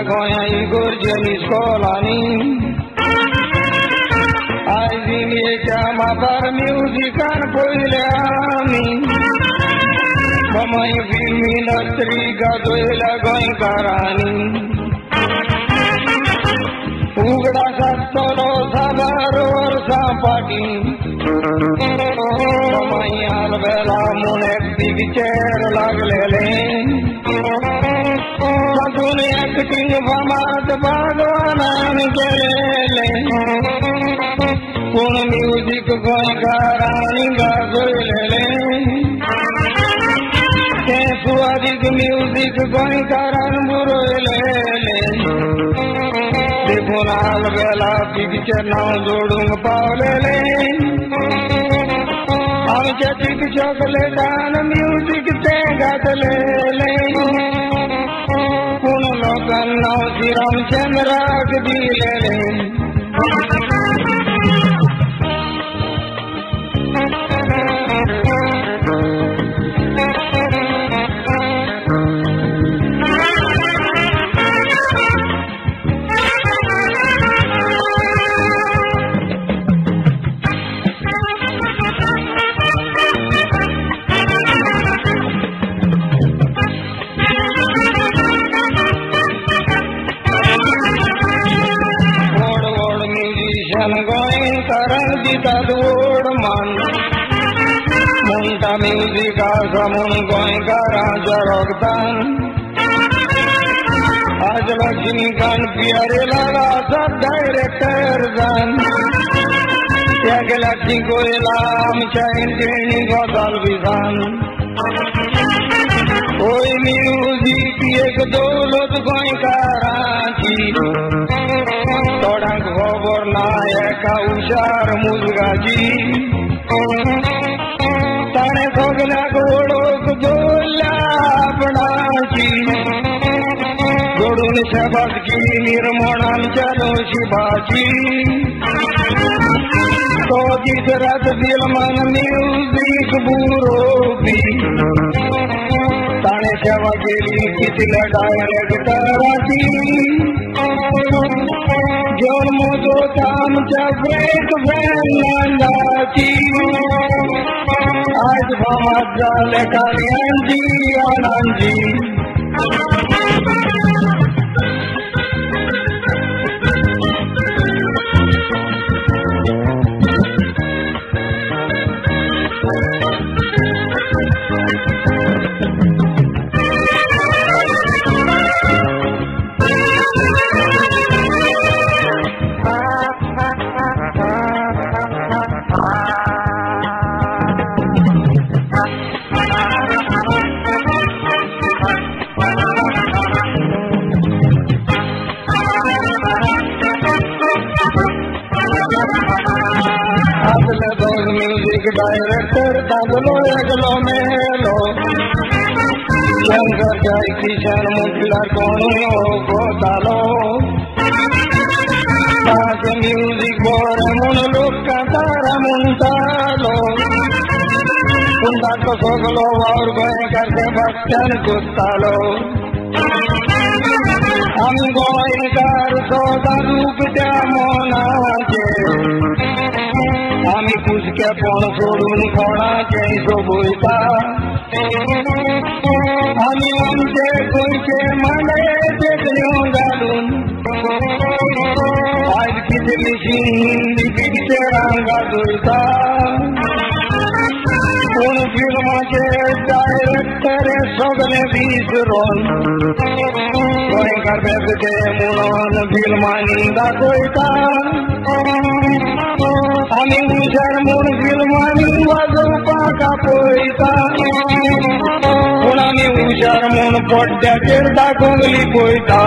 goia Igor Janiskolani. Azi mi chama par musican poile ami. Mamai film industry ka doila goi karani. Ugda sastolo sabar sapati. Mamai alvela munek picture laglele. Madune acting vamat bhagwan kelele. Kun music goi karani ga doile. Ke suadik music goi karan buroile. Dekhunal bela picture now jodung paulele. Amche tik chocolate and music te gatlele. Kun lokan now Siram Chandra dilele. Going karan dita dod man. Munta music asamun going karan jarogtan. Aaj Lakshmi Khan pyare laga sab director zan. Yag Lakshmi ko elam chain treni gosal bizan. Koi music ek dolot going Karachi. Todang khobor nayaka ushar muzgaji. Tane sogla godok dola apnachi. Godun shabad ki nirmanan chalo shibachi. To jisrat dilman music burobi. Tane shabageli kitla director achi. John Mojo Tam Chavret Venlandachi. Aaj Bhamadra Lekalianji Ananji. Music director tablo eglo melo. Shankar Jai Kishan Mutlar kono gotalo. Taas music bore mun lokka tara muntalo. Kunda ko soglo aur goe karte bachchan kustalo. Hum goe kar soda roop jamona je. Ami kuske pon sodun khona jaiso boita. Ami amche koike mane dekhlyo galun. Aaj kisi hindi picture anga doita. Un film ke director sogle bisron. Koi karbe ke munon film aninda koita. Ami ujar mun filmani wazupa ka poita. Unami ujar mun podda kirda kongli poita.